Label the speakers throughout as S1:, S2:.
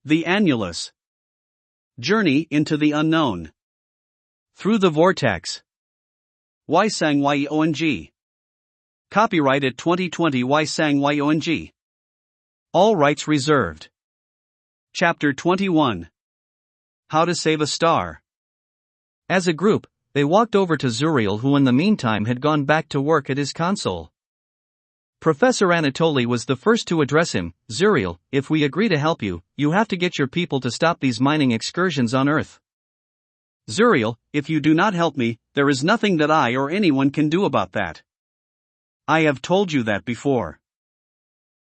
S1: The Annulus. Journey into the unknown. Through the Vortex. Yong. Copyrighted 2020 Yong. All rights reserved. Chapter 21. How to Save a Star. As a group, they walked over to Zuriel, who in the meantime had gone back to work at his console. Professor Anatoly was the first to address him. Zuriel, if we agree to help you, you have to get your people to stop these mining excursions on Earth. Zuriel, if you do not help me, there is nothing that I or anyone can do about that. I have told you that before.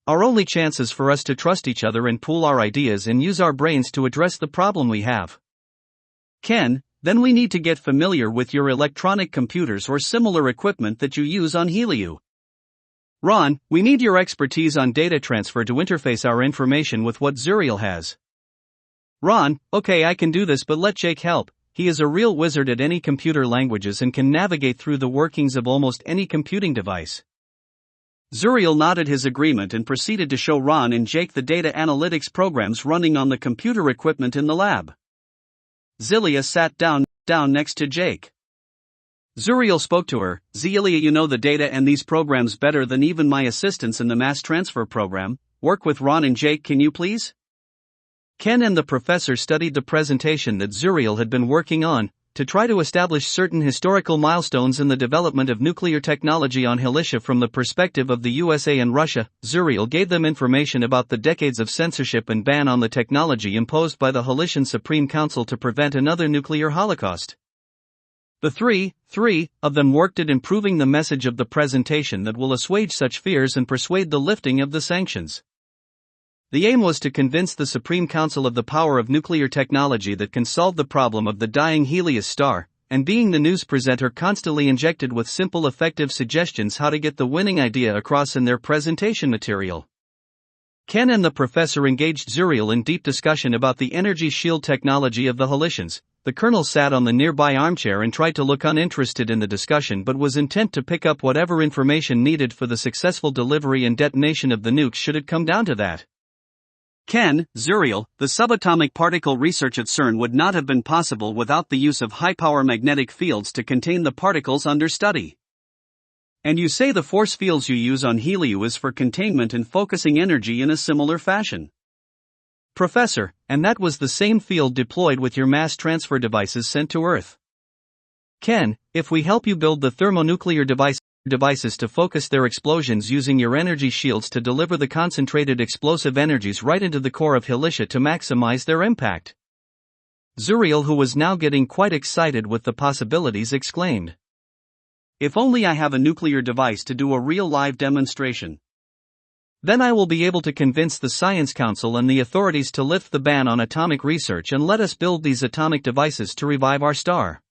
S1: Our only chance is for us to trust each other and pool our ideas and use our brains to address the problem we have. Ken, then we need to get familiar with your electronic computers or similar equipment that you use on Heliu. Ron, we need your expertise on data transfer to interface our information with what Zuriel has. Ron, okay, I can do this, but let Jake help. He is a real wizard at any computer languages and can navigate through the workings of almost any computing device. Zuriel nodded his agreement and proceeded to show Ron and Jake the data analytics programs running on the computer equipment in the lab. Zilia sat down next to Jake. Zuriel spoke to her. Zilia, you know the data and these programs better than even my assistants in the mass transfer program. Work with Ron and Jake, can you please? Ken and the professor studied the presentation that Zuriel had been working on, to try to establish certain historical milestones in the development of nuclear technology on Helicia from the perspective of the USA and Russia. Zuriel gave them information about the decades of censorship and ban on the technology imposed by the Helician Supreme Council to prevent another nuclear holocaust. The three of them worked at improving the message of the presentation that will assuage such fears and persuade the lifting of the sanctions. The aim was to convince the Supreme Council of the power of nuclear technology that can solve the problem of the dying Helios star, and being the news presenter constantly injected with simple effective suggestions how to get the winning idea across in their presentation material. Ken and the professor engaged Zuriel in deep discussion about the energy shield technology of the Helicians. The colonel sat on the nearby armchair and tried to look uninterested in the discussion but was intent to pick up whatever information needed for the successful delivery and detonation of the nukes should it come down to that. Ken, Zuriel, the subatomic particle research at CERN would not have been possible without the use of high-power magnetic fields to contain the particles under study. And you say the force fields you use on Heliu is for containment and focusing energy in a similar fashion. Professor, and that was the same field deployed with your mass transfer devices sent to Earth. Ken, if we help you build the thermonuclear devices to focus their explosions using your energy shields to deliver the concentrated explosive energies right into the core of Helicia to maximize their impact. Zuriel, who was now getting quite excited with the possibilities, exclaimed. If only I have a nuclear device to do a real live demonstration. Then I will be able to convince the Science Council and the authorities to lift the ban on atomic research and let us build these atomic devices to revive our star.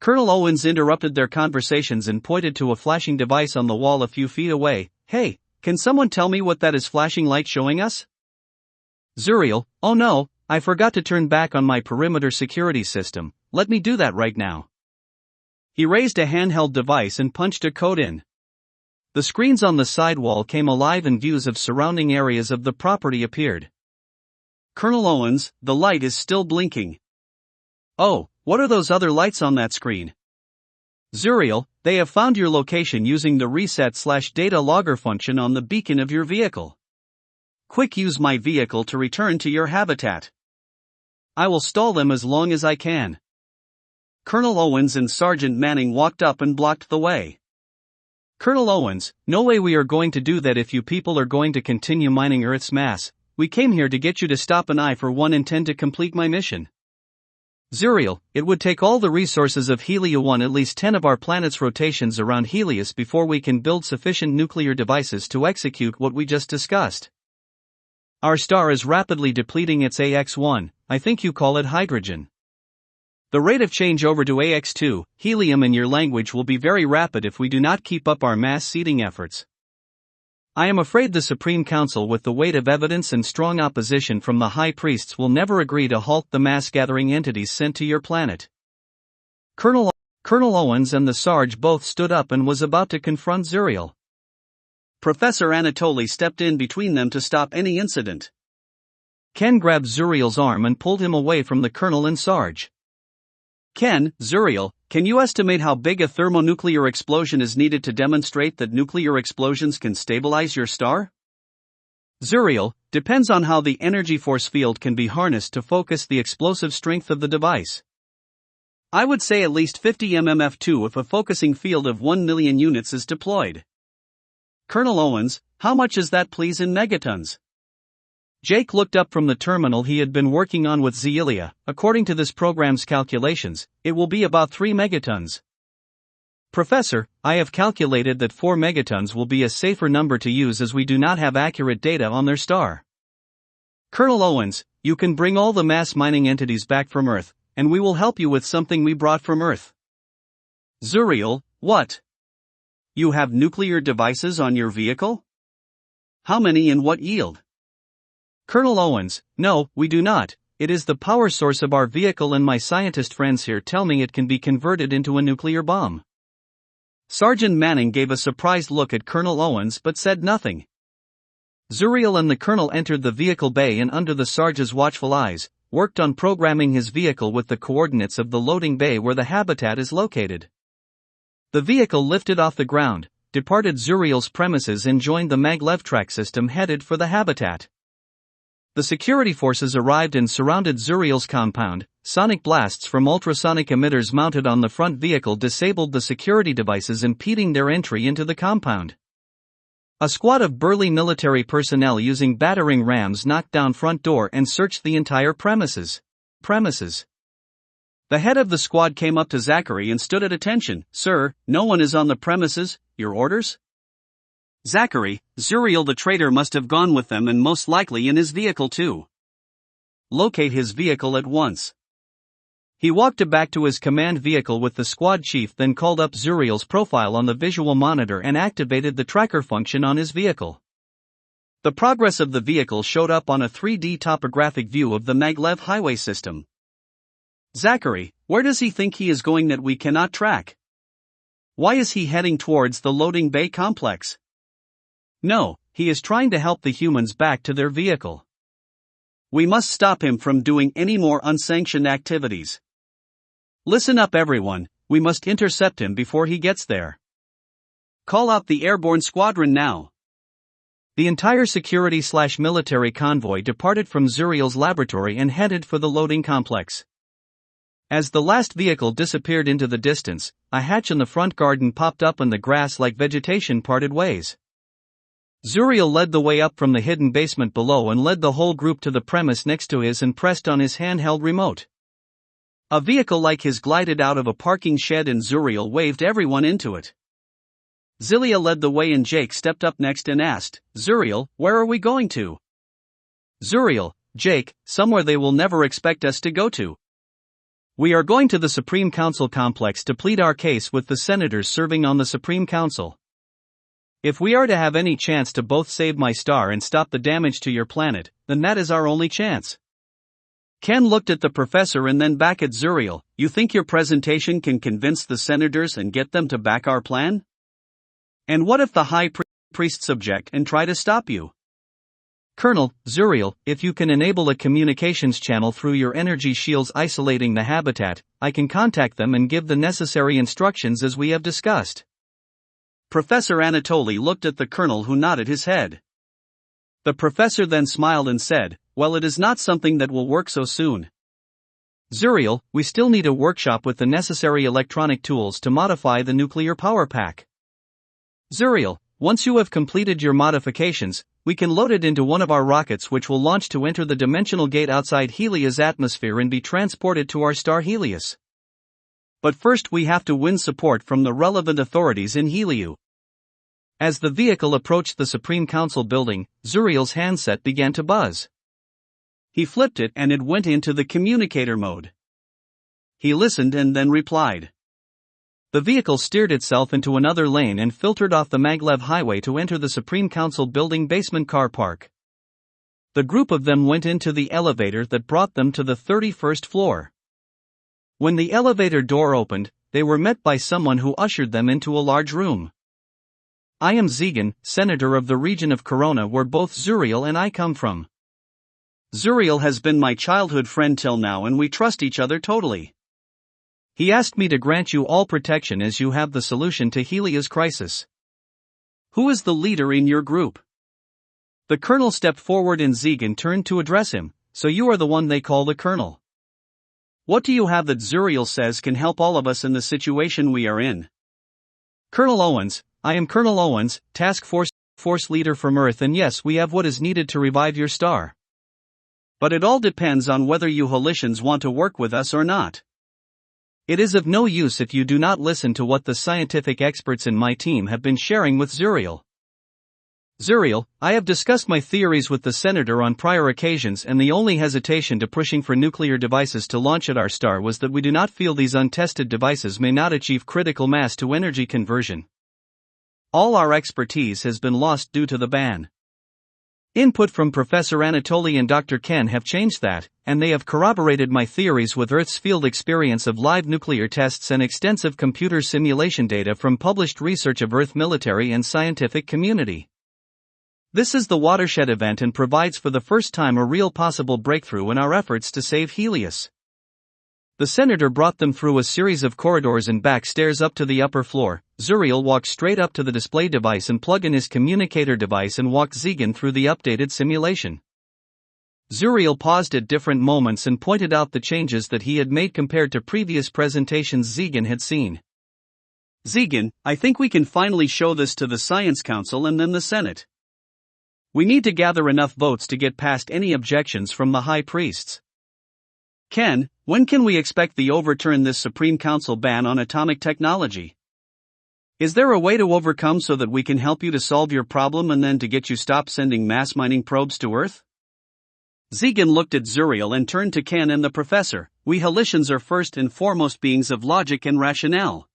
S1: Colonel Owens interrupted their conversations and pointed to a flashing device on the wall a few feet away. Hey, can someone tell me what that is flashing light showing us? Zuriel, oh no, I forgot to turn back on my perimeter security system. Let me do that right now. He raised a handheld device and punched a code in. The screens on the side wall came alive and views of surrounding areas of the property appeared. Colonel Owens, the light is still blinking. Oh, what are those other lights on that screen? Zuriel, they have found your location using the reset/data logger function on the beacon of your vehicle. Quick, use my vehicle to return to your habitat. I will stall them as long as I can. Colonel Owens and Sergeant Manning walked up and blocked the way. Colonel Owens, no way we are going to do that if you people are going to continue mining Earth's mass. We came here to get you to stop and I for one intend to complete my mission. Zuriel, it would take all the resources of Helios 1, at least 10 of our planet's rotations around Helios before we can build sufficient nuclear devices to execute what we just discussed. Our star is rapidly depleting its AX1, I think you call it hydrogen. The rate of change over to AX2, helium in your language, will be very rapid if we do not keep up our mass seeding efforts. I am afraid the Supreme Council, with the weight of evidence and strong opposition from the High Priests, will never agree to halt the mass-gathering entities sent to your planet. Colonel Owens and the Sarge both stood up and was about to confront Zuriel. Professor Anatoly stepped in between them to stop any incident. Ken grabbed Zuriel's arm and pulled him away from the colonel and Sarge. Ken, Zuriel, can you estimate how big a thermonuclear explosion is needed to demonstrate that nuclear explosions can stabilize your star? Zuriel, depends on how the energy force field can be harnessed to focus the explosive strength of the device. I would say at least 50 mmF2 if a focusing field of 1 million units is deployed. Colonel Owens, how much is that please in megatons? Jake looked up from the terminal he had been working on with Zuriel. According to this program's calculations, it will be about 3 megatons. Professor, I have calculated that 4 megatons will be a safer number to use as we do not have accurate data on their star. Colonel Owens, you can bring all the mass mining entities back from Earth, and we will help you with something we brought from Earth. Zuriel, what? You have nuclear devices on your vehicle? How many and what yield? Colonel Owens, no, we do not. It is the power source of our vehicle and my scientist friends here tell me it can be converted into a nuclear bomb. Sergeant Manning gave a surprised look at Colonel Owens but said nothing. Zuriel and the colonel entered the vehicle bay and under the sergeant's watchful eyes, worked on programming his vehicle with the coordinates of the loading bay where the habitat is located. The vehicle lifted off the ground, departed Zuriel's premises and joined the maglev track system headed for the habitat. The security forces arrived and surrounded Zuriel's compound. Sonic blasts from ultrasonic emitters mounted on the front vehicle disabled the security devices impeding their entry into the compound. A squad of burly military personnel using battering rams knocked down front door and searched the entire premises. The head of the squad came up to Zachary and stood at attention. Sir, no one is on the premises, your orders? Zachary, Zuriel the traitor must have gone with them and most likely in his vehicle too. Locate his vehicle at once. He walked back to his command vehicle with the squad chief, then called up Zuriel's profile on the visual monitor and activated the tracker function on his vehicle. The progress of the vehicle showed up on a 3D topographic view of the maglev highway system. Zachary, where does he think he is going that we cannot track? Why is he heading towards the loading bay complex? No, he is trying to help the humans back to their vehicle. We must stop him from doing any more unsanctioned activities. Listen up everyone, we must intercept him before he gets there. Call out the airborne squadron now. The entire security/military convoy departed from Zuriel's laboratory and headed for the loading complex. As the last vehicle disappeared into the distance, a hatch in the front garden popped up and the grass-like vegetation parted ways. Zuriel led the way up from the hidden basement below and led the whole group to the premise next to his and pressed on his handheld remote. A vehicle like his glided out of a parking shed and Zuriel waved everyone into it. Zuriel led the way and Jake stepped up next and asked, Zuriel, where are we going to? Zuriel, Jake, somewhere they will never expect us to go to. We are going to the Supreme Council complex to plead our case with the senators serving on the Supreme Council. If we are to have any chance to both save my star and stop the damage to your planet, then that is our only chance. Ken looked at the professor and then back at Zuriel. You think your presentation can convince the senators and get them to back our plan? And what if the high priests object and try to stop you? Colonel, Zuriel, if you can enable a communications channel through your energy shields isolating the habitat, I can contact them and give the necessary instructions as we have discussed. Professor Anatoly looked at the colonel who nodded his head. The professor then smiled and said, well, it is not something that will work so soon. Zuriel, we still need a workshop with the necessary electronic tools to modify the nuclear power pack. Zuriel, once you have completed your modifications, we can load it into one of our rockets which will launch to enter the dimensional gate outside Helia's atmosphere and be transported to our star Helios. But first we have to win support from the relevant authorities in Heliu. As the vehicle approached the Supreme Council building, Zuriel's handset began to buzz. He flipped it and it went into the communicator mode. He listened and then replied. The vehicle steered itself into another lane and filtered off the maglev highway to enter the Supreme Council building basement car park. The group of them went into the elevator that brought them to the 31st floor. When the elevator door opened, they were met by someone who ushered them into a large room. I am Zegan, senator of the region of Corona where both Zuriel and I come from. Zuriel has been my childhood friend till now and we trust each other totally. He asked me to grant you all protection as you have the solution to Helia's crisis. Who is the leader in your group? The colonel stepped forward and Zegan turned to address him. So you are the one they call the colonel. What do you have that Zuriel says can help all of us in the situation we are in? Colonel Owens, I am Colonel Owens, Task Force Leader from Earth, and yes, we have what is needed to revive your star. But it all depends on whether you Halicians want to work with us or not. It is of no use if you do not listen to what the scientific experts in my team have been sharing with Zuriel. Zuriel, I have discussed my theories with the Senator on prior occasions, and the only hesitation to pushing for nuclear devices to launch at our star was that we do not feel these untested devices may not achieve critical mass to energy conversion. All our expertise has been lost due to the ban. Input from Professor Anatoly and Dr. Ken have changed that, and they have corroborated my theories with Earth's field experience of live nuclear tests and extensive computer simulation data from published research of Earth military and scientific community. This is the watershed event and provides for the first time a real possible breakthrough in our efforts to save Helios. The Senator brought them through a series of corridors and back stairs up to the upper floor. Zuriel walked straight up to the display device and plugged in his communicator device and walked Zegan through the updated simulation. Zuriel paused at different moments and pointed out the changes that he had made compared to previous presentations Zegan had seen. Zegan, I think we can finally show this to the Science Council and then the Senate. We need to gather enough votes to get past any objections from the High Priests. Ken, when can we expect the overturn this Supreme Council ban on atomic technology? Is there a way to overcome so that we can help you to solve your problem and then to get you stop sending mass mining probes to Earth? Zegan looked at Zuriel and turned to Ken and the professor. We Halicians are first and foremost beings of logic and rationale.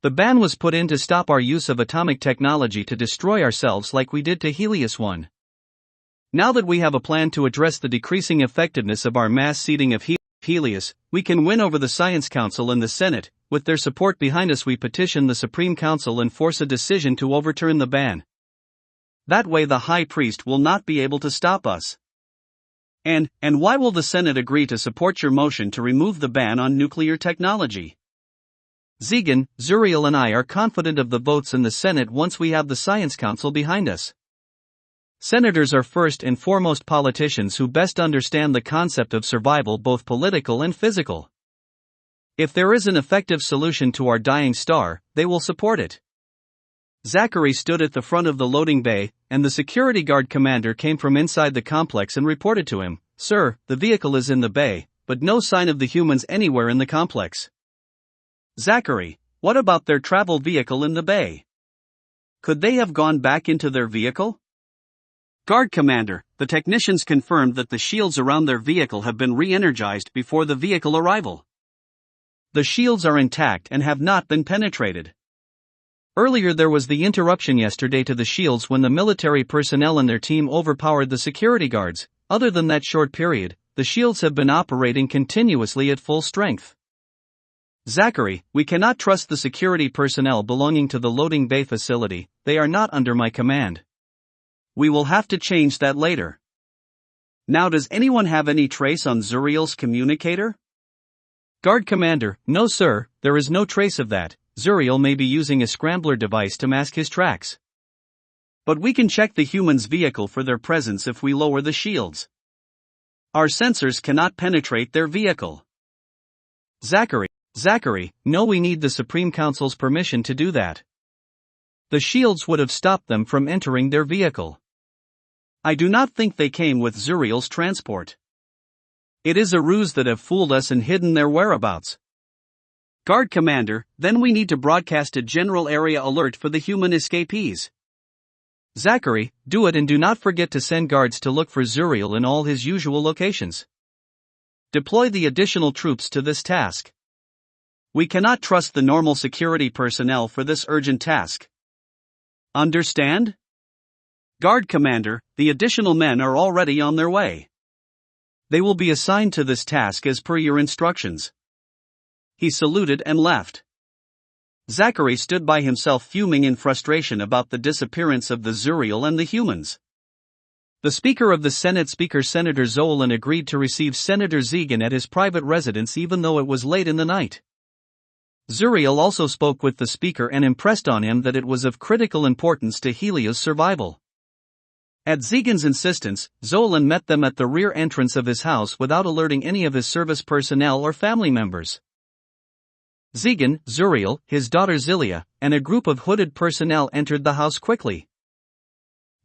S1: The ban was put in to stop our use of atomic technology to destroy ourselves like we did to Helios 1. Now that we have a plan to address the decreasing effectiveness of our mass seeding of Helios, we can win over the Science Council and the Senate. With their support behind us, we petition the Supreme Council and force a decision to overturn the ban. That way the High Priest will not be able to stop us. And why will the Senate agree to support your motion to remove the ban on nuclear technology? Zegan, Zuriel and I are confident of the votes in the Senate once we have the Science Council behind us. Senators are first and foremost politicians who best understand the concept of survival, both political and physical. If there is an effective solution to our dying star, they will support it. Zachary stood at the front of the loading bay, and the security guard commander came from inside the complex and reported to him, "Sir, the vehicle is in the bay, but no sign of the humans anywhere in the complex." Zachary, what about their travel vehicle in the bay? Could they have gone back into their vehicle? Guard Commander, the technicians confirmed that the shields around their vehicle have been re-energized before the vehicle arrival. The shields are intact and have not been penetrated. Earlier there was the interruption yesterday to the shields when the military personnel and their team overpowered the security guards. Other than that short period, the shields have been operating continuously at full strength. Zachary, we cannot trust the security personnel belonging to the loading bay facility, they are not under my command. We will have to change that later. Now, does anyone have any trace on Zuriel's communicator? Guard Commander, no sir, there is no trace of that. Zuriel may be using a scrambler device to mask his tracks. But we can check the human's vehicle for their presence if we lower the shields. Our sensors cannot penetrate their vehicle. Zachary, no, we need the Supreme Council's permission to do that. The shields would have stopped them from entering their vehicle. I do not think they came with Zuriel's transport. It is a ruse that have fooled us and hidden their whereabouts. Guard Commander, then we need to broadcast a general area alert for the human escapees. Zachary, do it and do not forget to send guards to look for Zuriel in all his usual locations. Deploy the additional troops to this task. We cannot trust the normal security personnel for this urgent task. Understand? Guard Commander, the additional men are already on their way. They will be assigned to this task as per your instructions. He saluted and left. Zachary stood by himself, fuming in frustration about the disappearance of the Zuriel and the humans. The Speaker of the Senate, Senator Zuriel, agreed to receive Senator Zuriel at his private residence even though it was late in the night. Zuriel also spoke with the Speaker and impressed on him that it was of critical importance to Helia's survival. At Zuriel's insistence, Zuriel met them at the rear entrance of his house without alerting any of his service personnel or family members. Zuriel, his daughter Zilia, and a group of hooded personnel entered the house quickly.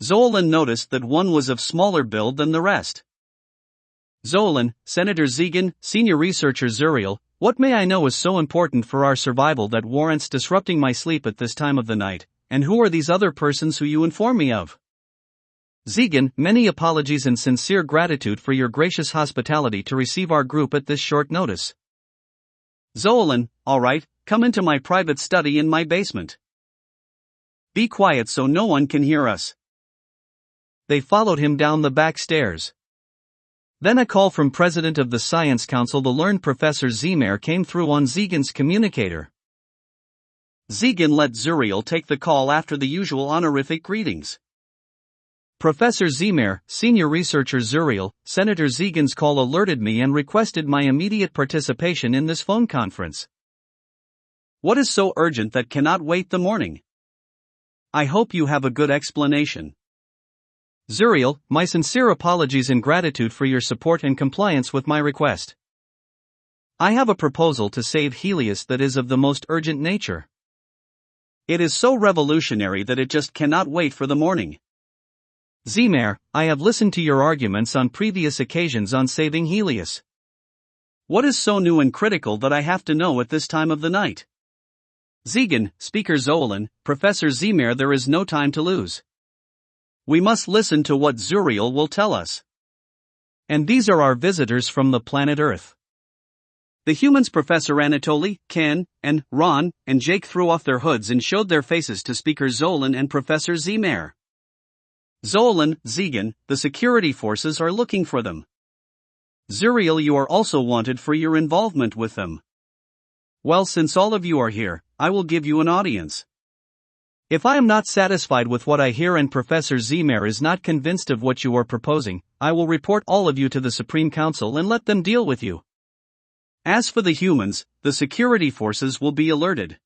S1: Zuriel noticed that one was of smaller build than the rest. Zuriel, Senator Zuriel, senior researcher Zuriel, what may I know is so important for our survival that warrants disrupting my sleep at this time of the night, and who are these other persons who you inform me of? Zuriel, many apologies and sincere gratitude for your gracious hospitality to receive our group at this short notice. Zuriel, all right, come into my private study in my basement. Be quiet so no one can hear us. They followed him down the back stairs. Then a call from President of the Science Council, the learned Professor Zuriel, came through on Zuriel's communicator. Zuriel let Zuriel take the call after the usual honorific greetings. Professor Zuriel, senior researcher Zuriel, Senator Zuriel's call alerted me and requested my immediate participation in this phone conference. What is so urgent that cannot wait the morning? I hope you have a good explanation. Zuriel, my sincere apologies and gratitude for your support and compliance with my request. I have a proposal to save Helios that is of the most urgent nature. It is so revolutionary that it just cannot wait for the morning. Zuriel, I have listened to your arguments on previous occasions on saving Helios. What is so new and critical that I have to know at this time of the night? Zuriel, Speaker Zuriel, Professor Zuriel, there is no time to lose. We must listen to what Zuriel will tell us. And these are our visitors from the planet Earth. The humans Professor Anatoly, Ken, and Ron, and Jake threw off their hoods and showed their faces to Speaker Zuriel and Professor Zuriel. Zuriel, the security forces are looking for them. Zuriel, you are also wanted for your involvement with them. Well, since all of you are here, I will give you an audience. If I am not satisfied with what I hear and Professor Zuriel is not convinced of what you are proposing, I will report all of you to the Supreme Council and let them deal with you. As for the humans, the security forces will be alerted.